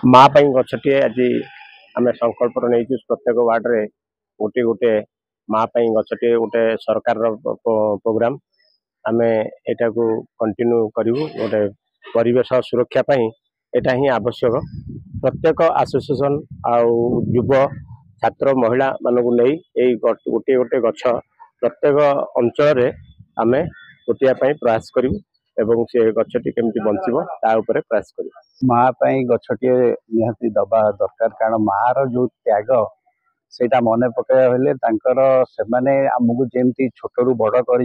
माँ गछटे आज आम संकल्प नहीं प्रत्येक वार्ड रे गोटे गोटे माँ गछटे गोटे सरकार प्रोग्राम आम एटा को कंटिन्यू करूँ गोटे परिवेश सुरक्षा एटा ही आवश्यक प्रत्येक एसोसिएशन आउ युव छात्र महिला मानू नहीं गोटे गोटे गछ प्रत्येक अंचल आम गोटिया प्रयास करूँ एवं से गछटी केमती बंचब ता उपरे प्रयास करूँ। माँ गछटे निहाती दबा दरकार कारण माँ जो त्याग सेटा मन पकड़ा से आमको जमी छोट रू बड़ कर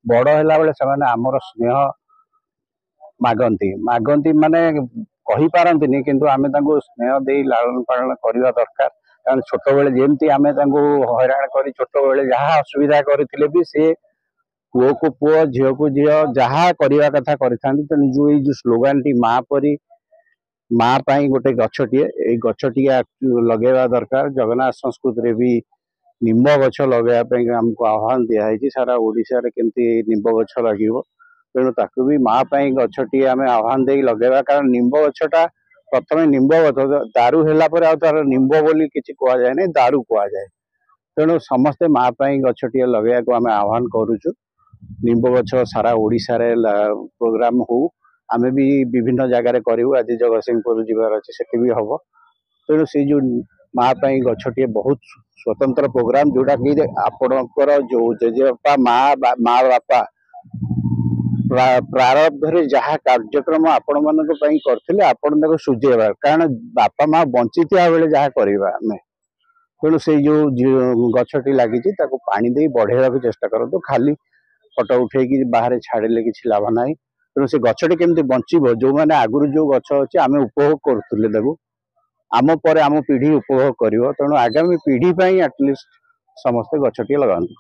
बड़ है से आमर स्नेह मागंती मागंती माने कही पारंती किंतु आमे तांको स्नेह दे लालन पालन करवा दरकार कारण छोट बेले जमती आमे तांको हैरान करी छोट बेले जहाँ असुविधा करथिले भी से पुओ को पुओ झील को झील जहाँ करवा कथा तेणु जो स्लोगान टी माँ परी माँ गोटे गछटे गछटी लगेवा दरकार जगन्नाथ संस्कृति रे भी निम्ब गछ लगेवाई आमको आह्वान दिखाई सारा ओडिशा रे केमती निम्ब गछ लगे तेणु ताकू भी माँ गछटी आम आह्वान दे लगेवा कारण निम्ब गछटा प्रथम निम्ब गछ दारू है तार निम्ब बोली किसी कहुए ना दारू कहुए तेणु समस्ते माँ गछटी लगे को आम आह्वान करुचु निम्ब गछ सारा ओडिशा रे प्रोग्राम हो आम भी विभिन्न जगार करूँ आज जगतसिंहपुर जीवार अच्छे से भी हम तेणु से जो माँ गछटे बहुत स्वतंत्र प्रोग्राम जोटा कि आपणकर जो जेजेपा माँ माँ बापा प्रारब्ध रे जहाँ कार्यक्रम आपण मान करते आपण सुझेवा कारण बापा माँ बंची बेले जहाँ करवा आम तेणु से जो गछटी लगी पानी दे बढ़ेगा चेष्टा करूँ खाली फटो उठे बाहर छाड़े किसी लाभ ना तेणु से गछटी केमती बंचब जो मैंने आगुरी जो गछ अच्छे आम उपभोग करूँ आम पर आम पीढ़ी उपभोग कर तेणु आगामी पीढ़ी एटलिस्ट समस्ते गछटी लगाते।